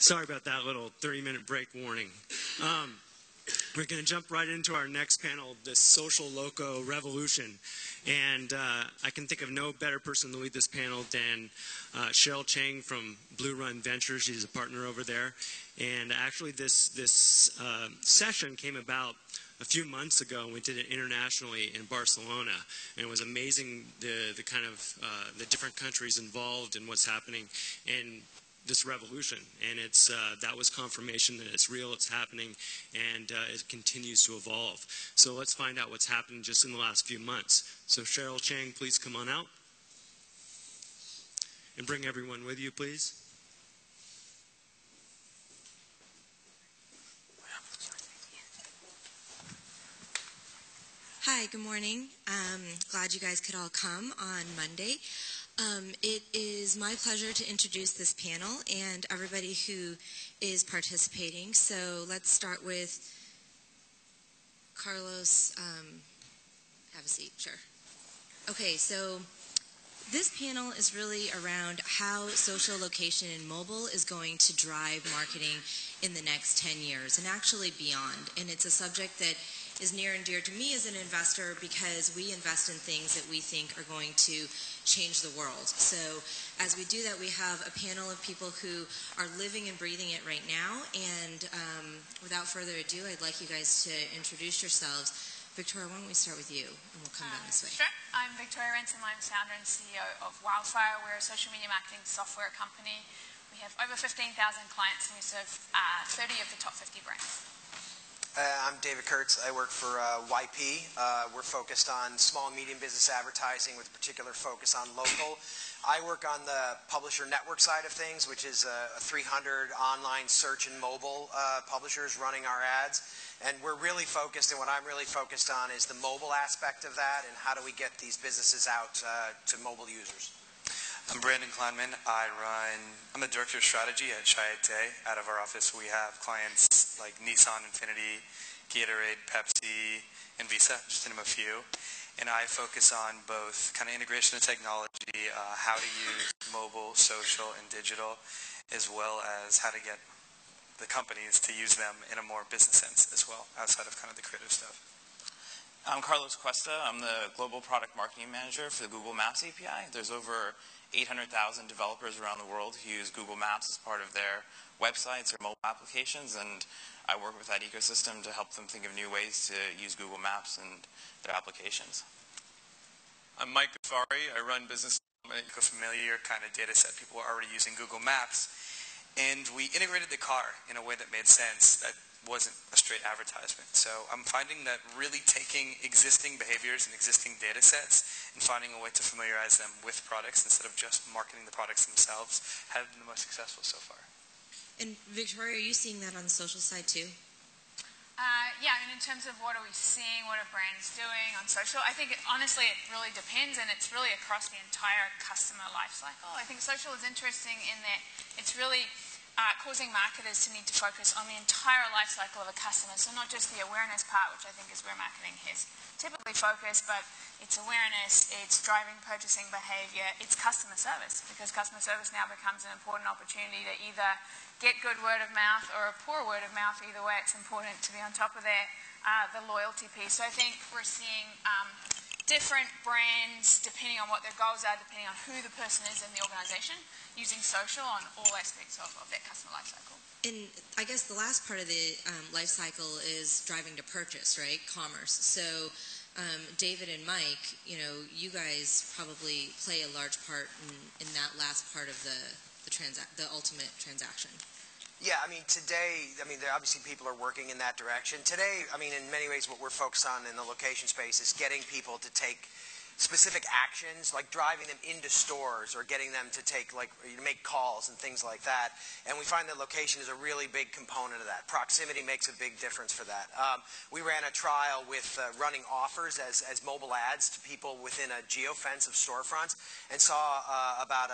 Sorry about that little 30-minute break warning. We're going to jump right into our next panel, the SocialLoco Revolution. And I can think of no better person to lead this panel than Cheryl Chang from Blue Run Ventures. She's a partner over there. And actually this session came about a few months ago, and we did it internationally in Barcelona. And it was amazing the kind of the different countries involved and what's happening in this revolution. And it's that was confirmation that it's real, it's happening, and it continues to evolve. So let's find out what's happened just in the last few months. So Cheryl Chang, please come on out. And bring everyone with you, please. Hi, good morning. Glad you guys could all come on Monday. It is my pleasure to introduce this panel and everybody who is participating. So let's start with Carlos. Have a seat, sure. Okay, so this panel is really around how social location and mobile is going to drive marketing in the next 10 years and actually beyond. And it's a subject that is near and dear to me as an investor because we invest in things that we think are going to change the world. So as we do that, we have a panel of people who are living and breathing it right now. And without further ado, I'd like you guys to introduce yourselves. Victoria, why don't we start with you, and we'll come down this way. Sure. I'm Victoria Renton. I'm founder and CEO of Wildfire. We're a social media marketing software company. We have over 15,000 clients, and we serve 30 of the top 50 brands. I'm David Kurtz. I work for YP. We're focused on small and medium business advertising with a particular focus on local. I work on the publisher network side of things, which is 300 online search and mobile publishers running our ads. And we're really focused, and what I'm really focused on is the mobile aspect of that and how do we get these businesses out to mobile users. I'm Brandon Kleinman. I'm the Director of Strategy at Chiat. Out of our office, we have clients like Nissan, Infinity, Gatorade, Pepsi, and Visa, just to name a few. And I focus on both kind of integration of technology, how to use mobile, social, and digital, as well as how to get the companies to use them in a more business sense as well, outside of kind of the creative stuff. I'm Carlos Cuesta. I'm the Global Product Marketing Manager for the Google Maps API. There's over 800,000 developers around the world who use Google Maps as part of their websites or mobile applications, and I work with that ecosystem to help them think of new ways to use Google Maps and their applications. I'm Mike Ghaffari. I run business development, a familiar kind of data set. People are already using Google Maps, and we integrated the car in a way that made sense. That wasn't a straight advertisement. So I'm finding that really taking existing behaviors and existing data sets and finding a way to familiarize them with products instead of just marketing the products themselves have been the most successful so far. And Victoria, are you seeing that on the social side too? Yeah, I mean, in terms of what are we seeing, what are brands doing on social, I think honestly it really depends, and it's really across the entire customer life cycle. I think social is interesting in that it's really causing marketers to need to focus on the entire life cycle of a customer. So not just the awareness part, which I think is where marketing is typically focused, but it's awareness, it's driving purchasing behavior, it's customer service, because customer service now becomes an important opportunity to either get good word of mouth or a poor word of mouth. Either way, it's important to be on top of that, the loyalty piece. So I think we're seeing different brands, depending on what their goals are, depending on who the person is in the organization, using social on all aspects of that customer life cycle. And I guess the last part of the life cycle is driving to purchase, right? Commerce. So David and Mike, you know, you guys probably play a large part in that last part of the ultimate transaction. Yeah, I mean, today, obviously people are working in that direction. Today, I mean, in many ways what we're focused on in the location space is getting people to take specific actions, like driving them into stores or getting them to make calls and things like that. And we find that location is a really big component of that. Proximity makes a big difference for that. We ran a trial with running offers as mobile ads to people within a geofence of storefronts and saw about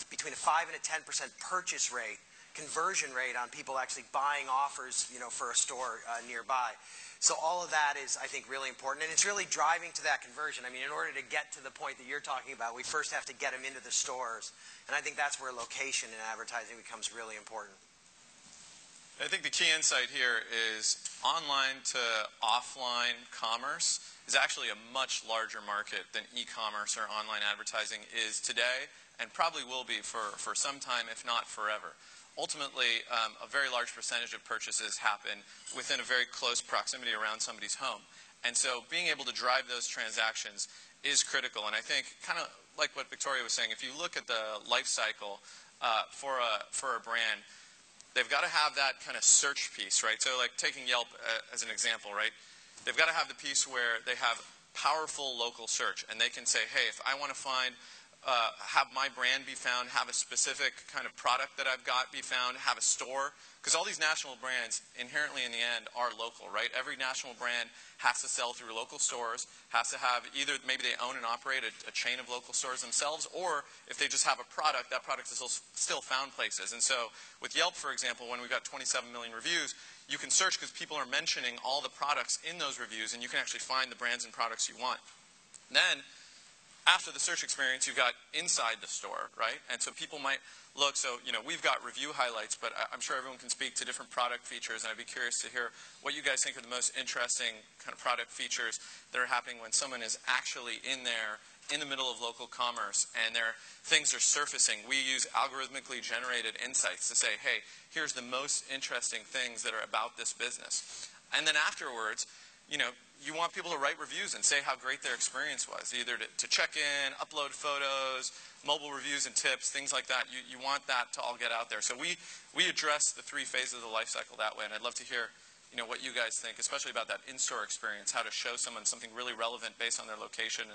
between a 5 and a 10% purchase rate, conversion rate on people actually buying offers, you know, for a store nearby. So all of that is, I think, really important, and it's really driving to that conversion. I mean, in order to get to the point that you're talking about, we first have to get them into the stores, and I think that's where location in advertising becomes really important. I think the key insight here is online to offline commerce is actually a much larger market than e-commerce or online advertising is today, and probably will be for some time, if not forever. Ultimately, a very large percentage of purchases happen within a very close proximity around somebody's home. And so being able to drive those transactions is critical. And I think, kind of like what Victoria was saying, if you look at the life cycle for a brand, they've got to have that kind of search piece, right? So like taking Yelp as an example, right? They've got to have the piece where they have powerful local search, and they can say, hey, if I want to find have my brand be found, have a specific kind of product that I've got be found, have a store. Because all these national brands inherently in the end are local, right? Every national brand has to sell through local stores, has to have either maybe they own and operate a chain of local stores themselves, or if they just have a product, that product is still found places. And so with Yelp, for example, when we've got 27 million reviews, you can search because people are mentioning all the products in those reviews, and you can actually find the brands and products you want. Then, after the search experience, you've got inside the store, right? And so people might look, so, you know, we've got review highlights, but I'm sure everyone can speak to different product features, and I'd be curious to hear what you guys think are the most interesting kind of product features that are happening when someone is actually in there, in the middle of local commerce, and things are surfacing. We use algorithmically generated insights to say, hey, here's the most interesting things that are about this business. And then afterwards, you know, you want people to write reviews and say how great their experience was, either to check in, upload photos, mobile reviews and tips, things like that. You want that to all get out there. So we address the three phases of the life cycle that way, and I'd love to hear, you know, what you guys think, especially about that in-store experience, how to show someone something really relevant based on their location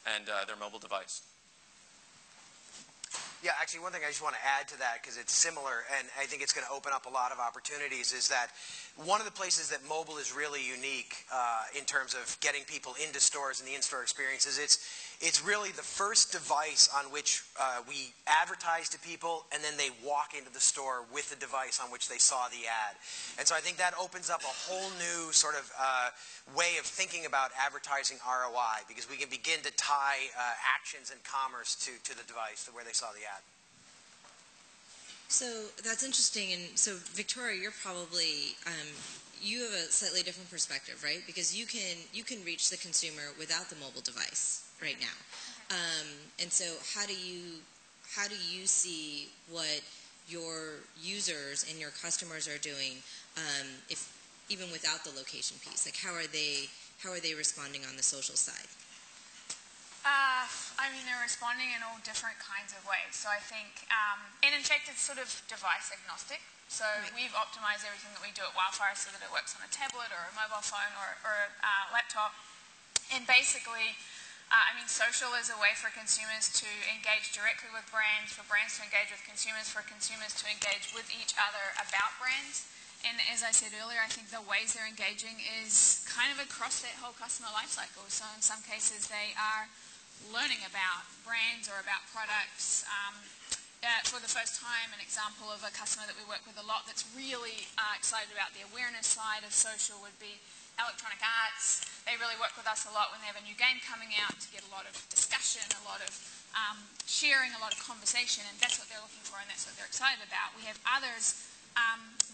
and their mobile device. Yeah, actually, one thing I just want to add to that, because it's similar, and I think it's going to open up a lot of opportunities, is that one of the places that mobile is really unique in terms of getting people into stores and the in-store experiences, it's really the first device on which we advertise to people, and then they walk into the store with the device on which they saw the ad. And so I think that opens up a whole new sort of way of thinking about advertising ROI, because we can begin to tie actions and commerce to the device, to where they saw the ad. So that's interesting. And so, Victoria, you're probably you have a slightly different perspective, right? Because you can reach the consumer without the mobile device right now. And so, how do you see what your users and your customers are doing, if even without the location piece? Like, how are they responding on the social side? I mean, they're responding in all different kinds of ways. So I think, and in fact, it's sort of device agnostic. So we've optimized everything that we do at Wildfire so that it works on a tablet or a mobile phone or a laptop. And basically, I mean, social is a way for consumers to engage directly with brands, for brands to engage with consumers, for consumers to engage with each other about brands. And as I said earlier, I think the ways they're engaging is kind of across that whole customer life cycle. So in some cases, they are learning about brands or about products. For the first time, an example of a customer that we work with a lot that's really excited about the awareness side of social would be Electronic Arts. They really work with us a lot when they have a new game coming out to get a lot of discussion, a lot of sharing, a lot of conversation, and that's what they're looking for and that's what they're excited about. We have others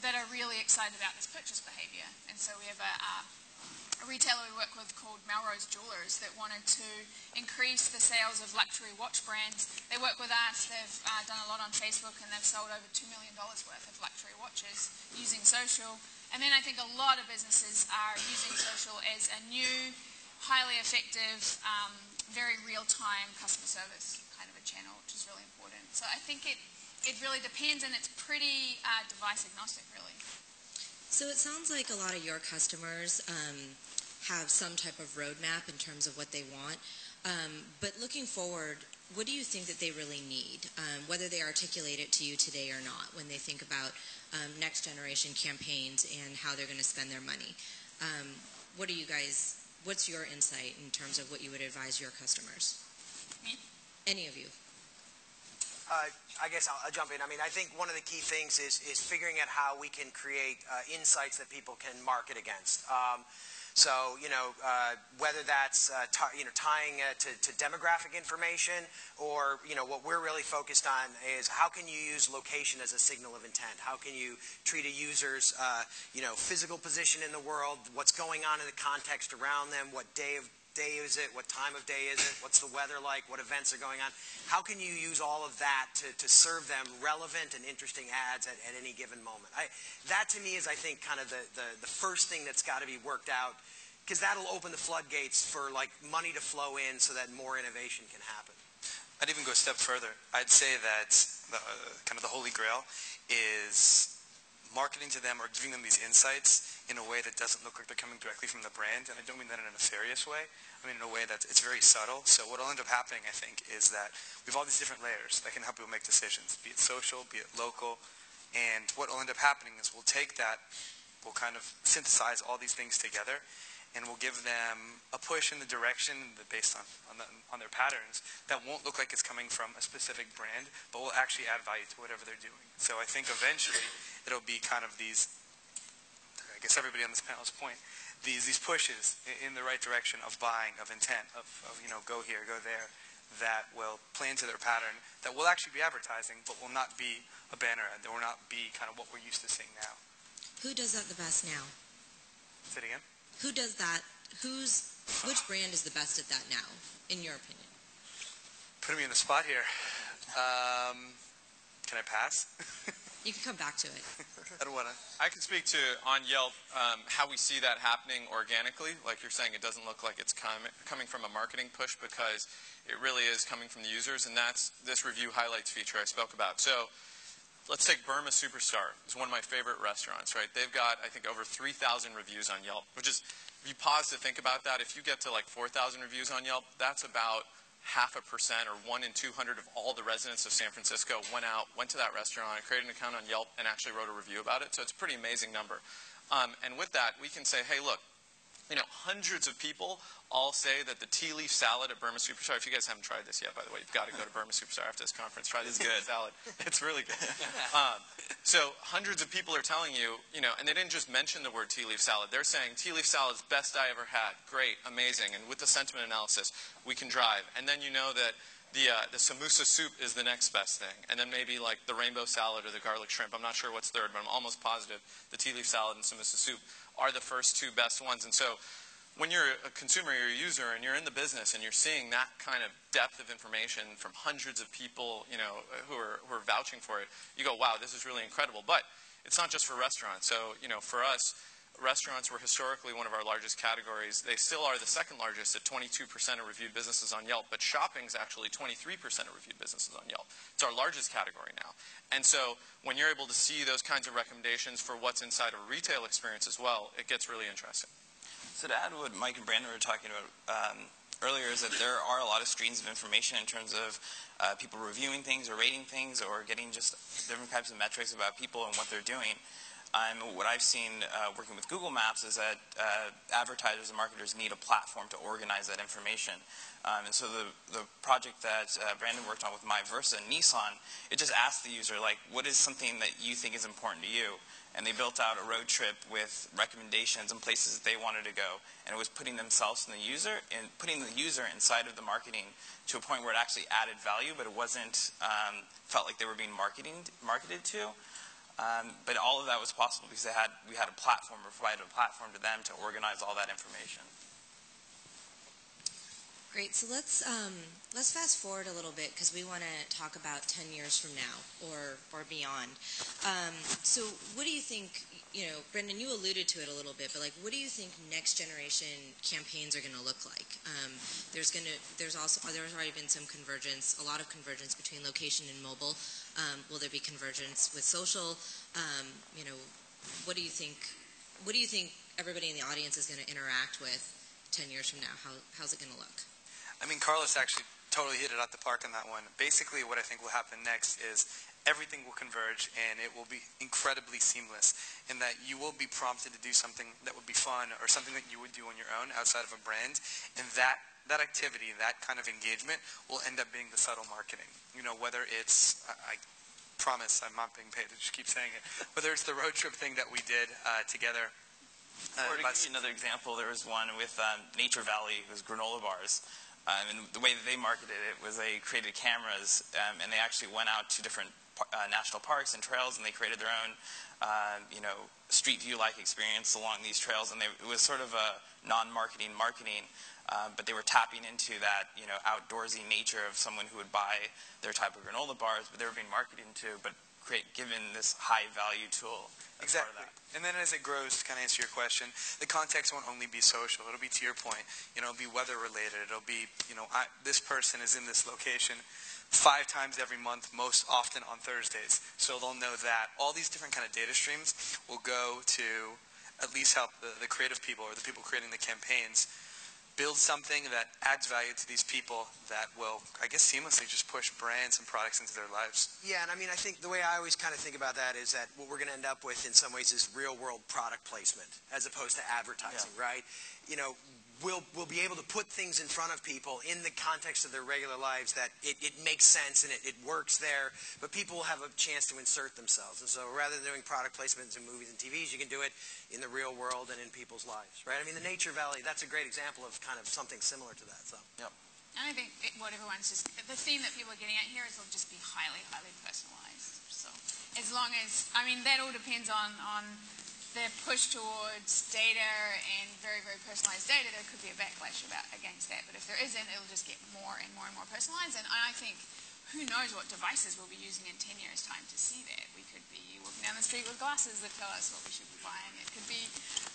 that are really excited about this purchase behavior, and so we have a retailer we work with called Melrose Jewelers that wanted to increase the sales of luxury watch brands. They work with us, they've done a lot on Facebook, and they've sold over $2 million worth of luxury watches using social. And then I think a lot of businesses are using social as a new, highly effective, very real-time customer service kind of a channel, which is really important. So I think it really depends, and it's pretty device agnostic, really. So it sounds like a lot of your customers have some type of roadmap in terms of what they want. But looking forward, what do you think that they really need, whether they articulate it to you today or not, when they think about next generation campaigns and how they're going to spend their money? What's your insight in terms of what you would advise your customers? Me? Any of you. I guess I'll jump in. I mean, I think one of the key things is figuring out how we can create insights that people can market against. So, whether that's tying it to demographic information, or what we're really focused on is how can you use location as a signal of intent? How can you treat a user's physical position in the world, what's going on in the context around them, what day is it, what time of day is it, what's the weather like, what events are going on? How can you use all of that to serve them relevant and interesting ads at any given moment? That to me is, I think, kind of the first thing that's got to be worked out, because that'll open the floodgates for money to flow in so that more innovation can happen. I'd even go a step further. I'd say that kind of the holy grail is marketing to them or giving them these insights in a way that doesn't look like they're coming directly from the brand. And I don't mean that in a nefarious way. I mean in a way that it's very subtle. So what will end up happening, I think, is that we have all these different layers that can help people make decisions, be it social, be it local. And what will end up happening is we'll take that, we'll kind of synthesize all these things together, and we'll give them a push in the direction based on their patterns that won't look like it's coming from a specific brand, but will actually add value to whatever they're doing. So I think eventually it'll be kind of these, I guess everybody on this panel's point, these pushes in the right direction of buying, of intent, of go here, go there, that will play into their pattern, that will actually be advertising, but will not be a banner ad, that will not be kind of what we're used to seeing now. Who does that the best now? Say it again? Who does that? Which brand is the best at that now, in your opinion? Putting me in the spot here. Can I pass? You can come back to it. I don't want to. I can speak to, on Yelp, how we see that happening organically. Like you're saying, it doesn't look like it's coming from a marketing push, because it really is coming from the users, and that's this review highlights feature I spoke about. So let's take Burma Superstar. It's one of my favorite restaurants, right? They've got, I think, over 3,000 reviews on Yelp, which is, if you pause to think about that, if you get to like 4,000 reviews on Yelp, that's about 0.5% or 1 in 200 of all the residents of San Francisco went to that restaurant, created an account on Yelp, and actually wrote a review about it. So it's a pretty amazing number. And with that, we can say, hey, look, hundreds of people all say that the tea leaf salad at Burma Superstar, if you guys haven't tried this yet, by the way, you've got to go to Burma Superstar after this conference. Try this good salad. It's really good. So hundreds of people are telling you, and they didn't just mention the word tea leaf salad. They're saying tea leaf salad is best I ever had. Great, amazing. And with the sentiment analysis, we can drive. And then you know that the samosa soup is the next best thing. And then maybe like the rainbow salad or the garlic shrimp. I'm not sure what's third, but I'm almost positive the tea leaf salad and samosa soup are the first two best ones. And so when you're a consumer, you're a user, and you're in the business, and you're seeing that kind of depth of information from hundreds of people, who are vouching for it, you go, wow, this is really incredible. But it's not just for restaurants. So, for us, restaurants were historically one of our largest categories. They still are the second largest at 22% of reviewed businesses on Yelp, but shopping is actually 23% of reviewed businesses on Yelp. It's our largest category now. And so when you're able to see those kinds of recommendations for what's inside a retail experience as well, it gets really interesting. So to add what Mike and Brandon were talking about earlier is that there are a lot of streams of information in terms of people reviewing things or rating things or getting just different types of metrics about people and what they're doing. What I've seen working with Google Maps is that advertisers and marketers need a platform to organize that information. And so the project that Brandon worked on with MyVersa and Nissan, it just asked the user, like, what is something that you think is important to you? And they built out a road trip with recommendations and places that they wanted to go. And it was putting themselves and putting the user inside of the marketing to a point where it actually added value, but it wasn't felt like they were being marketed to. But all of that was possible because we had a platform, or provided a platform to them to organize all that information. Great. So let's fast forward a little bit because we want to talk about 10 years from now or beyond. So what do you think? Brendan, you alluded to it a little bit, but what do you think next generation campaigns are going to look like? There's already been some convergence, a lot of convergence between location and mobile. Will there be convergence with social? What do you think? What do you think everybody in the audience is going to interact with 10 years from now? How's it going to look? I mean, Carlos actually totally hit it out the park on that one. Basically, what I think will happen next is everything will converge, and it will be incredibly seamless in that you will be prompted to do something that would be fun or something that you would do on your own outside of a brand, and that activity, that kind of engagement will end up being the subtle marketing. Whether it's, I promise I'm not being paid to just keep saying it, whether it's the road trip thing that we did together Or to give you another example, there was one with Nature Valley, it was granola bars. And the way that they marketed it was they created cameras, and they actually went out to different national parks and trails, and they created their own, street view-like experience along these trails. And it was sort of a non-marketing marketing, but they were tapping into that, outdoorsy nature of someone who would buy their type of granola bars, but they were being marketed to, but given this high-value tool. Exactly. And then as it grows, to kind of answer your question, the context won't only be social. It'll be, to your point, it'll be weather-related. It'll be, this person is in this location 5 times every month, most often on Thursdays. So they'll know that. All these different kind of data streams will go to at least help the creative people or the people creating the campaigns build something that adds value to these people that will, I guess, seamlessly just push brands and products into their lives. Yeah, and I mean, I think the way I always kind of think about that is that what we're going to end up with in some ways is real-world product placement as opposed to advertising, right? We'll be able to put things in front of people in the context of their regular lives that it makes sense and it works there, but people will have a chance to insert themselves. And so rather than doing product placements in movies and TVs, you can do it in the real world and in people's lives, right? I mean, the Nature Valley, that's a great example of kind of something similar to that. So. Yep. And I think what everyone's just, the theme that people are getting at here is it'll just be highly, highly personalized. So as long as, I mean, that all depends on the push towards data and very, very personalized data. There could be a backlash against that. But if there isn't, it'll just get more and more and more personalized. And I think, who knows what devices we'll be using in 10 years' time to see that. We could be walking down the street with glasses that tell us what we should be buying. It could be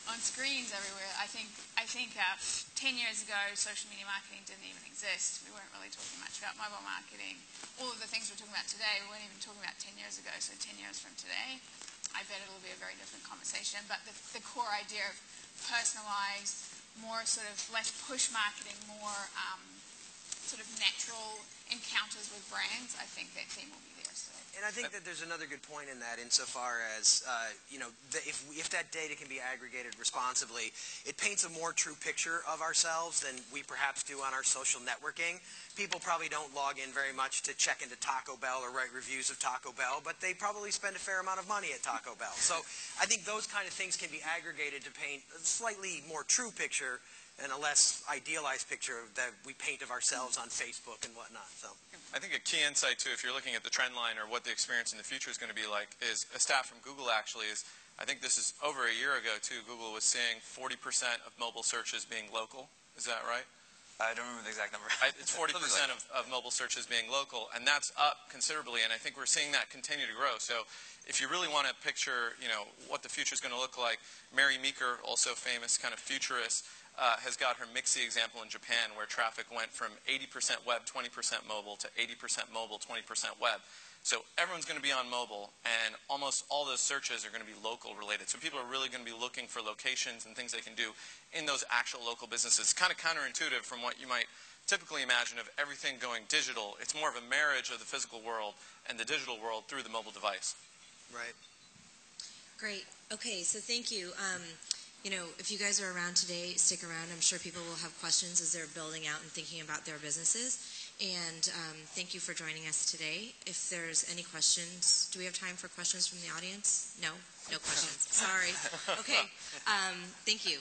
on screens everywhere. I think 10 years ago, social media marketing didn't even exist. We weren't really talking much about mobile marketing. All of the things we're talking about today, we weren't even talking about 10 years ago. So 10 years from today, I bet it'll be a very different conversation. But the core idea of personalized, more sort of less push marketing, more sort of natural encounters with brands, I think that theme will be there. So. And I think that there's another good point in that insofar as, if that data can be aggregated responsibly, it paints a more true picture of ourselves than we perhaps do on our social networking. People probably don't log in very much to check into Taco Bell or write reviews of Taco Bell, but they probably spend a fair amount of money at Taco Bell. So I think those kind of things can be aggregated to paint a slightly more true picture and a less idealized picture that we paint of ourselves on Facebook and whatnot. So. I think a key insight, too, if you're looking at the trend line or what the experience in the future is going to be like, is a stat from Google actually is, I think this is over a year ago, too, Google was seeing 40% of mobile searches being local. Is that right? I don't remember the exact number. It's 40% of mobile searches being local, and that's up considerably, and I think we're seeing that continue to grow. So if you really want to picture, what the future is going to look like, Mary Meeker, also famous kind of futurist, has got her Mixi example in Japan where traffic went from 80% web, 20% mobile to 80% mobile, 20% web. So everyone's going to be on mobile, and almost all those searches are going to be local related. So people are really going to be looking for locations and things they can do in those actual local businesses. Kind of counterintuitive from what you might typically imagine of everything going digital. It's more of a marriage of the physical world and the digital world through the mobile device. Right. Great. Okay, so thank you. If you guys are around today, stick around. I'm sure people will have questions as they're building out and thinking about their businesses. And thank you for joining us today. If there's any questions, do we have time for questions from the audience? No? No questions. Sorry. Okay. Thank you.